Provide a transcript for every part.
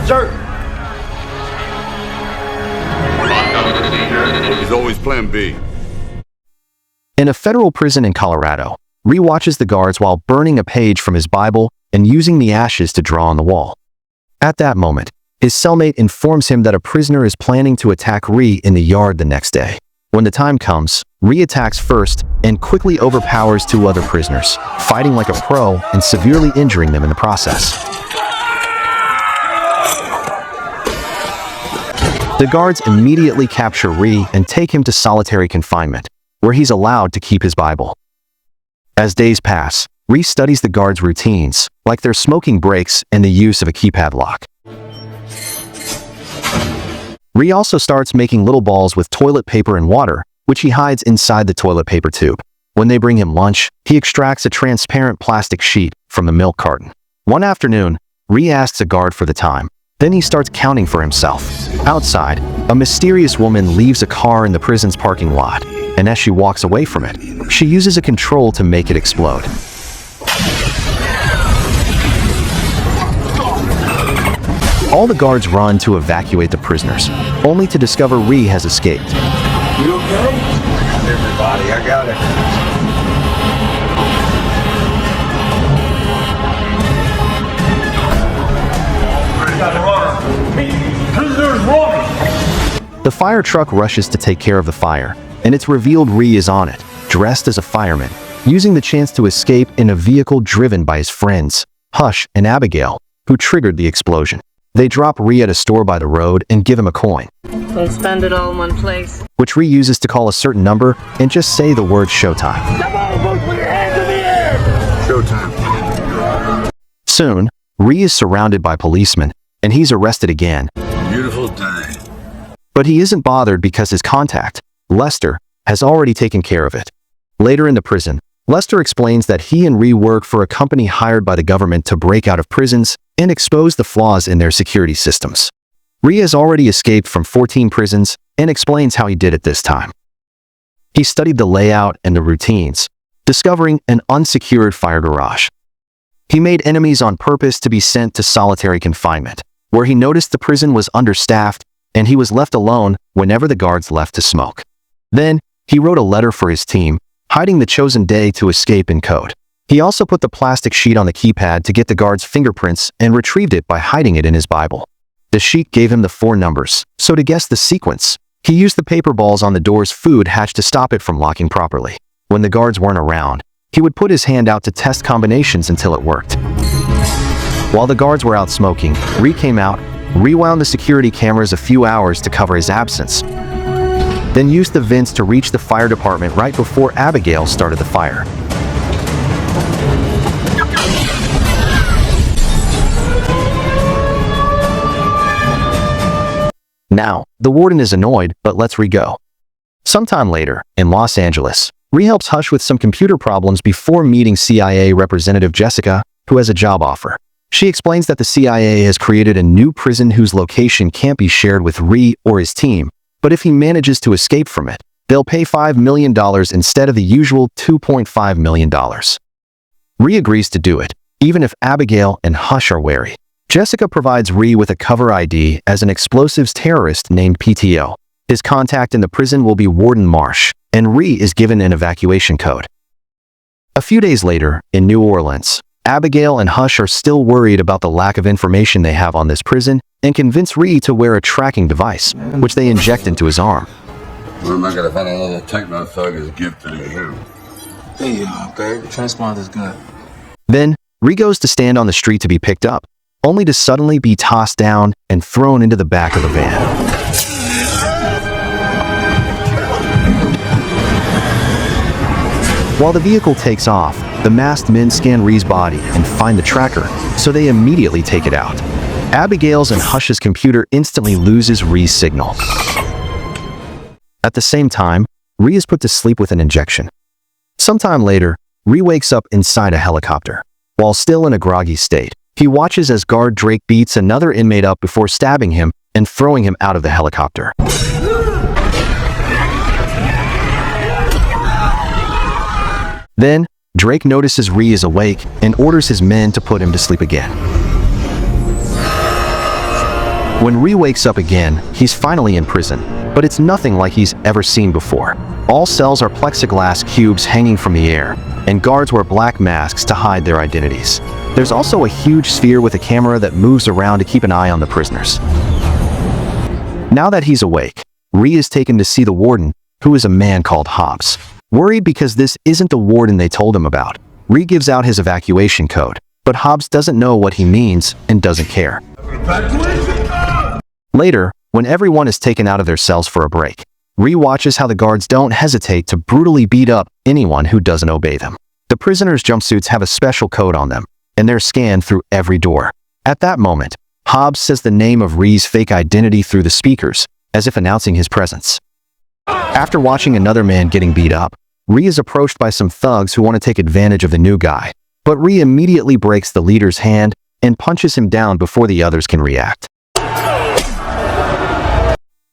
Sir. He's always plan B. In a federal prison in Colorado, Ree watches the guards while burning a page from his Bible and using the ashes to draw on the wall. At that moment, his cellmate informs him that a prisoner is planning to attack Ree in the yard the next day. When the time comes, Ree attacks first and quickly overpowers two other prisoners, fighting like a pro and severely injuring them in the process. The guards immediately capture Ree and take him to solitary confinement, where he's allowed to keep his Bible. As days pass, Ree studies the guards' routines, like their smoking breaks and the use of a keypad lock. Ree also starts making little balls with toilet paper and water, which he hides inside the toilet paper tube. When they bring him lunch, he extracts a transparent plastic sheet from the milk carton. One afternoon, Ree asks a guard for the time. Then he starts counting for himself. Outside, a mysterious woman leaves a car in the prison's parking lot, and as she walks away from it, she uses a control to make it explode. All the guards run to evacuate the prisoners, only to discover Ree has escaped. You okay? I got everybody. I got it. The fire truck rushes to take care of the fire, and it's revealed Ree is on it, dressed as a fireman, using the chance to escape in a vehicle driven by his friends, Hush and Abigail, who triggered the explosion. They drop Ree at a store by the road and give him a coin. Don't spend it all in one place. Which Ree uses to call a certain number and just say the word showtime. Come on, folks, put your hands in the air! Showtime. Soon, Ree is surrounded by policemen, and he's arrested again. Beautiful day. But he isn't bothered because his contact, Lester, has already taken care of it. Later in the prison, Lester explains that he and Ree work for a company hired by the government to break out of prisons and expose the flaws in their security systems. Ree has already escaped from 14 prisons and explains how he did it this time. He studied the layout and the routines, discovering an unsecured fire garage. He made enemies on purpose to be sent to solitary confinement, where he noticed the prison was understaffed and he was left alone whenever the guards left to smoke. Then, he wrote a letter for his team, hiding the chosen day to escape in code. He also put the plastic sheet on the keypad to get the guards' fingerprints and retrieved it by hiding it in his Bible. The sheet gave him the 4 numbers, so to guess the sequence, he used the paper balls on the door's food hatch to stop it from locking properly. When the guards weren't around, he would put his hand out to test combinations until it worked. While the guards were out smoking, Ree came out, rewound the security cameras a few hours to cover his absence, then used the vents to reach the fire department right before Abigail started the fire. Now, the warden is annoyed, but lets Ree go. Sometime later, in Los Angeles, Ree helps Hush with some computer problems before meeting CIA Representative Jessica, who has a job offer. She explains that the CIA has created a new prison whose location can't be shared with Ree or his team, but if he manages to escape from it, they'll pay $5 million instead of the usual $2.5 million. Ree agrees to do it, even if Abigail and Hush are wary. Jessica provides Ree with a cover ID as an explosives terrorist named PTO. His contact in the prison will be Warden Marsh, and Ree is given an evacuation code. A few days later, in New Orleans, Abigail and Hush are still worried about the lack of information they have on this prison and convince Ree to wear a tracking device, which they inject into his arm. Where am I gonna find another techno thug as gifted as you? There you are, babe. The transponder's good. Then, Ree goes to stand on the street to be picked up, only to suddenly be tossed down and thrown into the back of the van. While the vehicle takes off, the masked men scan Ree's body and find the tracker, so they immediately take it out. Abigail's and Hush's computer instantly loses Ree's signal. At the same time, Ree is put to sleep with an injection. Sometime later, Ree wakes up inside a helicopter. While still in a groggy state, he watches as guard Drake beats another inmate up before stabbing him and throwing him out of the helicopter. Then, Drake notices Ree is awake and orders his men to put him to sleep again. When Ree wakes up again, he's finally in prison, but it's nothing like he's ever seen before. All cells are plexiglass cubes hanging from the air, and guards wear black masks to hide their identities. There's also a huge sphere with a camera that moves around to keep an eye on the prisoners. Now that he's awake, Ree is taken to see the warden, who is a man called Hobbes. Worried because this isn't the warden they told him about, Ree gives out his evacuation code, but Hobbes doesn't know what he means and doesn't care. Later, when everyone is taken out of their cells for a break, Ree watches how the guards don't hesitate to brutally beat up anyone who doesn't obey them. The prisoners' jumpsuits have a special code on them, and they're scanned through every door. At that moment, Hobbes says the name of Ree's fake identity through the speakers, as if announcing his presence. After watching another man getting beat up, Ree is approached by some thugs who want to take advantage of the new guy, but Ree immediately breaks the leader's hand and punches him down before the others can react.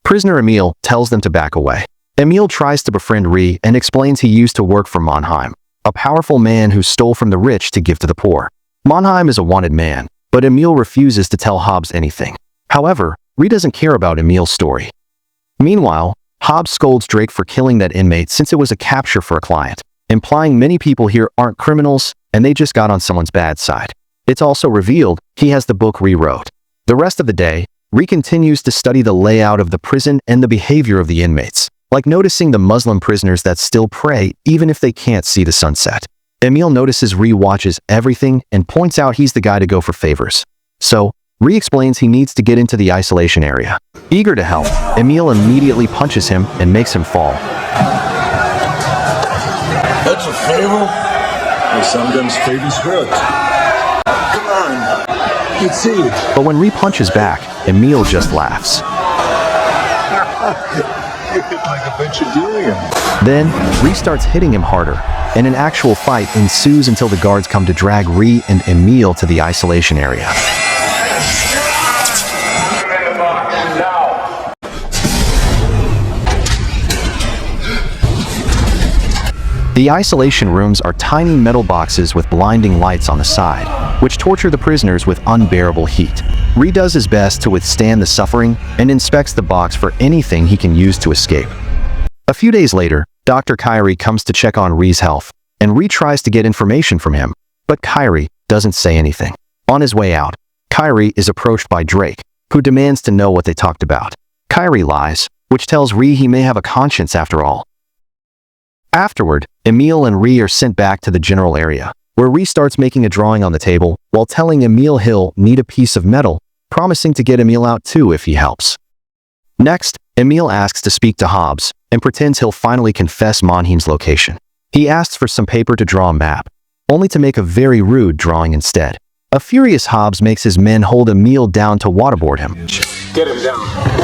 Prisoner Emil tells them to back away. Emil tries to befriend Ree and explains he used to work for Mannheim, a powerful man who stole from the rich to give to the poor. Mannheim is a wanted man, but Emil refuses to tell Hobbes anything. However, Ree doesn't care about Emil's story. Meanwhile, Hobbes scolds Drake for killing that inmate since it was a capture for a client, implying many people here aren't criminals and they just got on someone's bad side. It's also revealed he has the book Ree wrote. The rest of the day, Ree continues to study the layout of the prison and the behavior of the inmates, like noticing the Muslim prisoners that still pray even if they can't see the sunset. Emil notices Ree watches everything and points out he's the guy to go for favors. So, Ree explains he needs to get into the isolation area. Eager to help, Emil immediately punches him and makes him fall. That's a favor? Well, sometimes favors hurt. Come on. Let's see. But when Ree punches back, Emil just laughs. Like a vegetarian. Then, Ree starts hitting him harder, and an actual fight ensues until the guards come to drag Ree and Emil to the isolation area. The isolation rooms are tiny metal boxes with blinding lights on the side, which torture the prisoners with unbearable heat. Ree does his best to withstand the suffering and inspects the box for anything he can use to escape. A few days later, Dr. Kyrie comes to check on Ree's health, and Ree tries to get information from him, but Kyrie doesn't say anything. On his way out, Kyrie is approached by Drake, who demands to know what they talked about. Kyrie lies, which tells Ree he may have a conscience after all. Afterward, Emil and Ree are sent back to the general area, where Ree starts making a drawing on the table while telling Emil he'll need a piece of metal, promising to get Emil out too if he helps. Next, Emil asks to speak to Hobbes and pretends he'll finally confess Mannheim's location. He asks for some paper to draw a map, only to make a very rude drawing instead. A furious Hobbes makes his men hold Emil down to waterboard him. Get him down.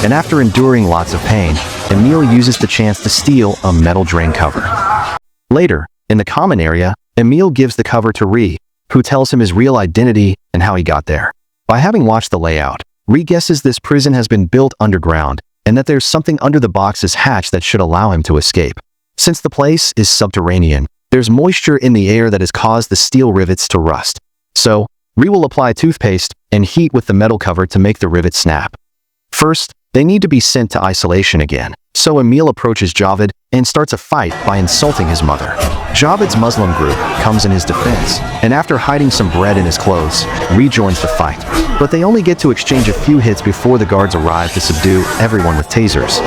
And after enduring lots of pain, Emil uses the chance to steal a metal drain cover. Later, in the common area, Emil gives the cover to Ree, who tells him his real identity and how he got there. By having watched the layout, Ree guesses this prison has been built underground and that there's something under the box's hatch that should allow him to escape. Since the place is subterranean, there's moisture in the air that has caused the steel rivets to rust. So, Ree will apply toothpaste and heat with the metal cover to make the rivets snap. First, they need to be sent to isolation again, so Emil approaches Javed and starts a fight by insulting his mother. Javed's Muslim group comes in his defense, and after hiding some bread in his clothes, rejoins the fight. But they only get to exchange a few hits before the guards arrive to subdue everyone with tasers.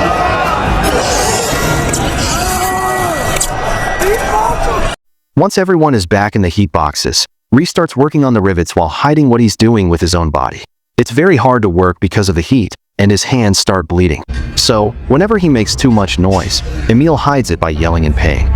Once everyone is back in the heat boxes, Ree starts working on the rivets while hiding what he's doing with his own body. It's very hard to work because of the heat, and his hands start bleeding. So, whenever he makes too much noise, Emil hides it by yelling in pain.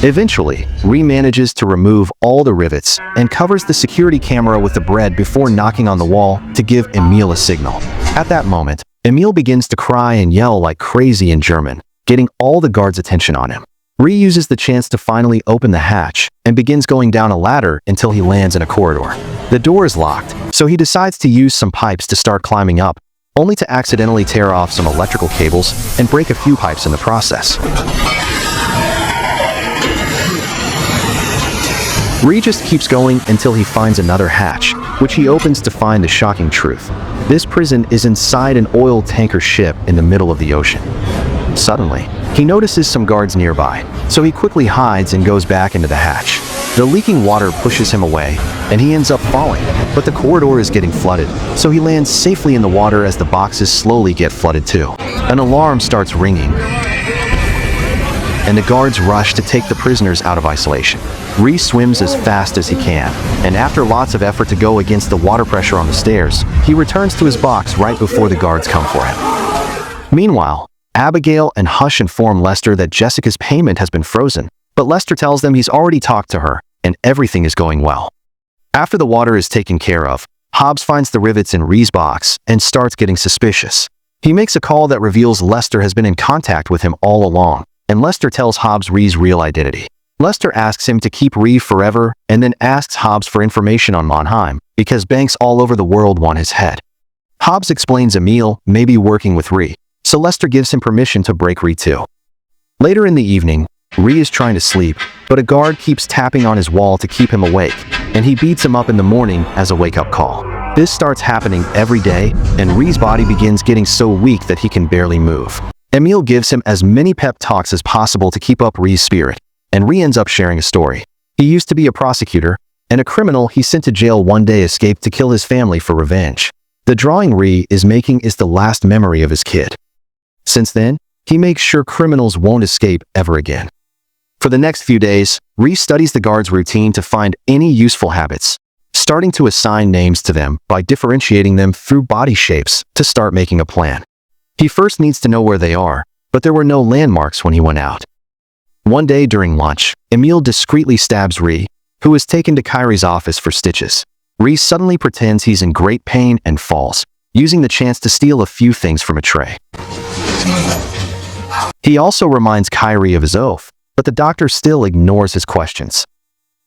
Eventually, Ree manages to remove all the rivets and covers the security camera with the bread before knocking on the wall to give Emil a signal. At that moment, Emil begins to cry and yell like crazy in German, getting all the guards' attention on him. Ree uses the chance to finally open the hatch and begins going down a ladder until he lands in a corridor. The door is locked, so he decides to use some pipes to start climbing up, only to accidentally tear off some electrical cables and break a few pipes in the process. Ree just keeps going until he finds another hatch, which he opens to find the shocking truth. This prison is inside an oil tanker ship in the middle of the ocean. Suddenly, he notices some guards nearby, so he quickly hides and goes back into the hatch. The leaking water pushes him away, and he ends up falling, but the corridor is getting flooded, so he lands safely in the water as the boxes slowly get flooded too. An alarm starts ringing, and the guards rush to take the prisoners out of isolation. Ree swims as fast as he can, and after lots of effort to go against the water pressure on the stairs, he returns to his box right before the guards come for him. Meanwhile, Abigail and Hush inform Lester that Jessica's payment has been frozen, but Lester tells them he's already talked to her, and everything is going well. After the water is taken care of, Hobbes finds the rivets in Ree's box and starts getting suspicious. He makes a call that reveals Lester has been in contact with him all along, and Lester tells Hobbes Ree's real identity. Lester asks him to keep Ree forever and then asks Hobbes for information on Mannheim because banks all over the world want his head. Hobbes explains Emil may be working with Ree, so Lester gives him permission to break Ree too. Later in the evening, Ree is trying to sleep, but a guard keeps tapping on his wall to keep him awake, and he beats him up in the morning as a wake-up call. This starts happening every day, and Ree's body begins getting so weak that he can barely move. Emil gives him as many pep talks as possible to keep up Ree's spirit, and Ree ends up sharing a story. He used to be a prosecutor, and a criminal he sent to jail one day escaped to kill his family for revenge. The drawing Ree is making is the last memory of his kid. Since then, he makes sure criminals won't escape ever again. For the next few days, Ree studies the guards' routine to find any useful habits, starting to assign names to them by differentiating them through body shapes to start making a plan. He first needs to know where they are, but there were no landmarks when he went out. One day during lunch, Emil discreetly stabs Ree, who is taken to Kyrie's office for stitches. Ree suddenly pretends he's in great pain and falls, using the chance to steal a few things from a tray. He also reminds Kyrie of his oath, but the doctor still ignores his questions.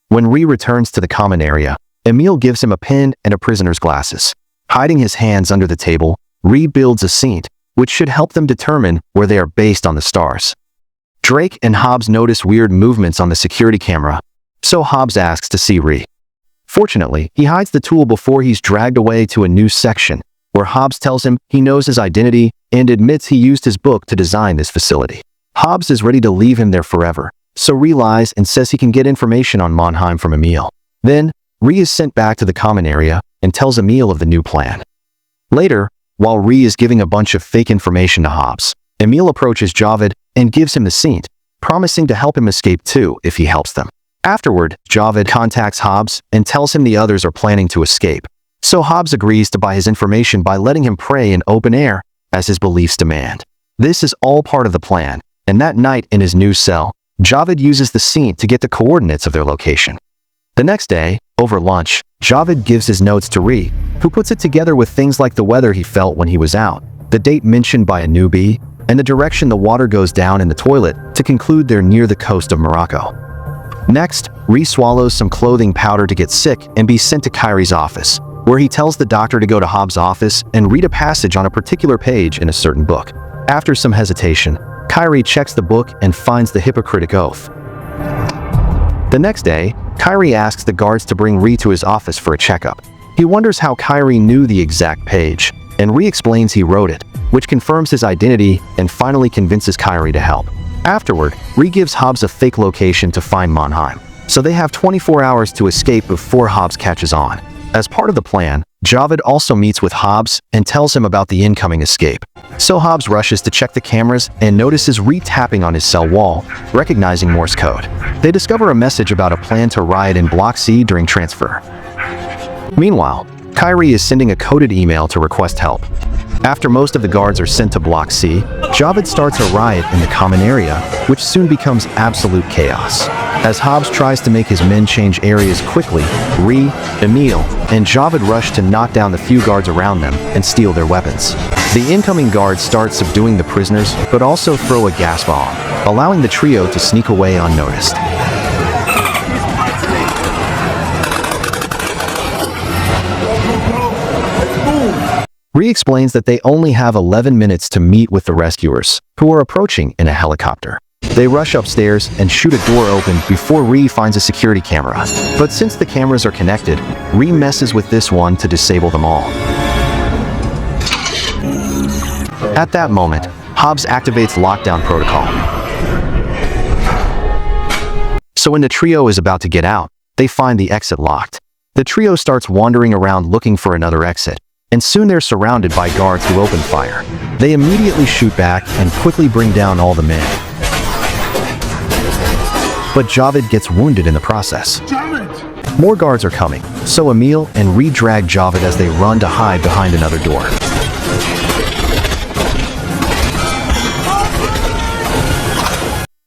When Ree returns to the common area, Emil gives him a pen and a prisoner's glasses. Hiding his hands under the table, Ree builds a scene, which should help them determine where they are based on the stars. Drake and Hobbes notice weird movements on the security camera, so Hobbes asks to see Ree. Fortunately, he hides the tool before he's dragged away to a new section, where Hobbes tells him he knows his identity and admits he used his book to design this facility. Hobbes is ready to leave him there forever, so Ree lies and says he can get information on Mannheim from Emil. Then, Ree is sent back to the common area and tells Emil of the new plan. Later, while Ree is giving a bunch of fake information to Hobbes, Emil approaches Javed and gives him the scene, promising to help him escape too if he helps them. Afterward, Javed contacts Hobbes and tells him the others are planning to escape, so Hobbes agrees to buy his information by letting him pray in open air as his beliefs demand. This is all part of the plan, and that night in his new cell, Javed uses the scene to get the coordinates of their location. The next day, over lunch, Javed gives his notes to Ree, who puts it together with things like the weather he felt when he was out, the date mentioned by a newbie, and the direction the water goes down in the toilet to conclude they're near the coast of Morocco. Next, Ree swallows some clothing powder to get sick and be sent to Kyrie's office, where he tells the doctor to go to Hobbes' office and read a passage on a particular page in a certain book. After some hesitation, Kyrie checks the book and finds the Hippocratic Oath. The next day, Kyrie asks the guards to bring Ree to his office for a checkup. He wonders how Kyrie knew the exact page, and Ree explains he wrote it, which confirms his identity and finally convinces Kyrie to help. Afterward, Ree gives Hobbes a fake location to find Mannheim, so they have 24 hours to escape before Hobbes catches on. As part of the plan, Javed also meets with Hobbes and tells him about the incoming escape. So Hobbes rushes to check the cameras and notices Ree tapping on his cell wall, recognizing Morse code. They discover a message about a plan to riot in Block C during transfer. Meanwhile, Kyrie is sending a coded email to request help. After most of the guards are sent to Block C, Javed starts a riot in the common area, which soon becomes absolute chaos. As Hobbes tries to make his men change areas quickly, Ree, Emil, and Javed rush to knock down the few guards around them and steal their weapons. The incoming guards start subduing the prisoners, but also throw a gas bomb, allowing the trio to sneak away unnoticed. Ree explains that they only have 11 minutes to meet with the rescuers, who are approaching in a helicopter. They rush upstairs and shoot a door open before Ree finds a security camera. But since the cameras are connected, Ree messes with this one to disable them all. At that moment, Hobbes activates lockdown protocol. So when the trio is about to get out, they find the exit locked. The trio starts wandering around looking for another exit, and soon they're surrounded by guards who open fire. They immediately shoot back and quickly bring down all the men. But Javed gets wounded in the process. More guards are coming, so Emil and Ree drag Javed as they run to hide behind another door.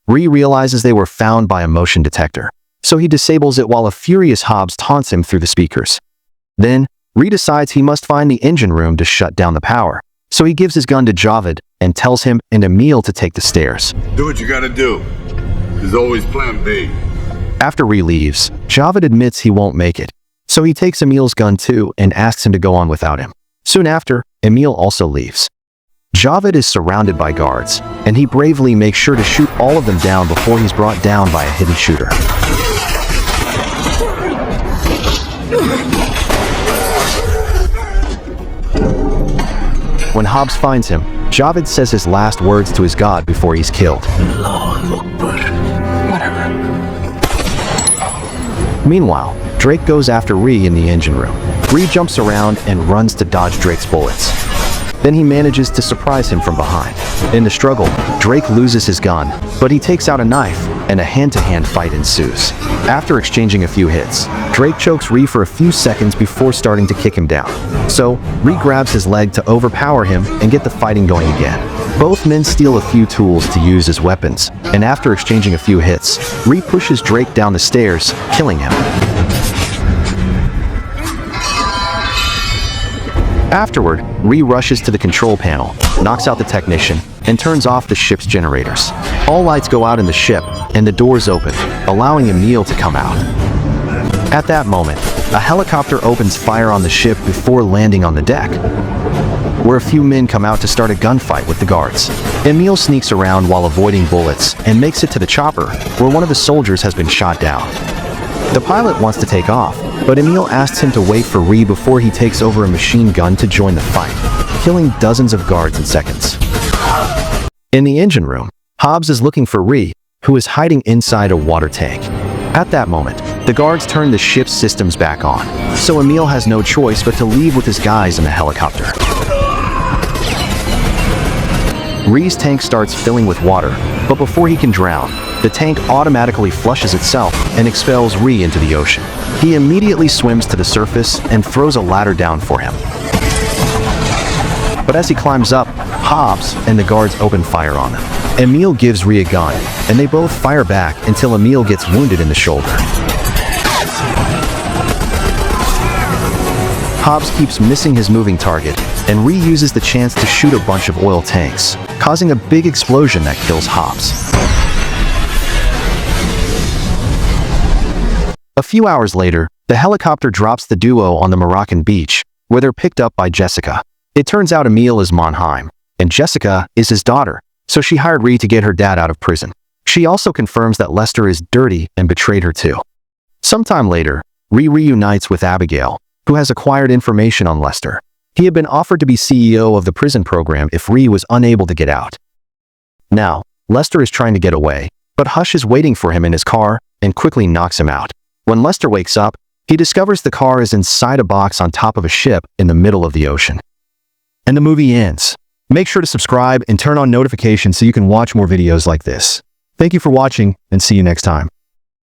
Ree realizes they were found by a motion detector, so he disables it while a furious Hobbes taunts him through the speakers. Then, Ree decides he must find the engine room to shut down the power, so he gives his gun to Javed and tells him and Emil to take the stairs. Do what you gotta do. There's always plan B. After Ree leaves, Javed admits he won't make it, so he takes Emil's gun too and asks him to go on without him. Soon after, Emil also leaves. Javed is surrounded by guards, and he bravely makes sure to shoot all of them down before he's brought down by a hidden shooter. When Hobbes finds him, Javed says his last words to his god before he's killed. Meanwhile, Drake goes after Ree in the engine room. Ree jumps around and runs to dodge Drake's bullets. Then he manages to surprise him from behind. In the struggle, Drake loses his gun, but he takes out a knife, and a hand-to-hand fight ensues. After exchanging a few hits, Drake chokes Ree for a few seconds before starting to kick him down. So, Ree grabs his leg to overpower him and get the fighting going again. Both men steal a few tools to use as weapons, and after exchanging a few hits, Ree pushes Drake down the stairs, killing him. Afterward, Ree rushes to the control panel, knocks out the technician, and turns off the ship's generators. All lights go out in the ship, and the doors open, allowing Emil to come out. At that moment, a helicopter opens fire on the ship before landing on the deck, where a few men come out to start a gunfight with the guards. Emil sneaks around while avoiding bullets and makes it to the chopper, where one of the soldiers has been shot down. The pilot wants to take off, but Emil asks him to wait for Ree before he takes over a machine gun to join the fight, killing dozens of guards in seconds. In the engine room, Hobbes is looking for Ree, who is hiding inside a water tank. At that moment, the guards turn the ship's systems back on, so Emil has no choice but to leave with his guys in the helicopter. Ree's tank starts filling with water, but before he can drown, the tank automatically flushes itself and expels Ree into the ocean. He immediately swims to the surface and throws a ladder down for him. But as he climbs up, Hobbes and the guards open fire on him. Emil gives Ree a gun, and they both fire back until Emil gets wounded in the shoulder. Hobbes keeps missing his moving target, and Ree uses the chance to shoot a bunch of oil tanks, causing a big explosion that kills Hobbes. A few hours later, the helicopter drops the duo on the Moroccan beach, where they're picked up by Jessica. It turns out Emil is Mannheim, and Jessica is his daughter, so she hired Ree to get her dad out of prison. She also confirms that Lester is dirty and betrayed her too. Sometime later, Ree reunites with Abigail, who has acquired information on Lester. He had been offered to be CEO of the prison program if Ree was unable to get out. Now, Lester is trying to get away, but Hush is waiting for him in his car and quickly knocks him out. When Lester wakes up, he discovers the car is inside a box on top of a ship in the middle of the ocean. And the movie ends. Make sure to subscribe and turn on notifications so you can watch more videos like this. Thank you for watching, and see you next time.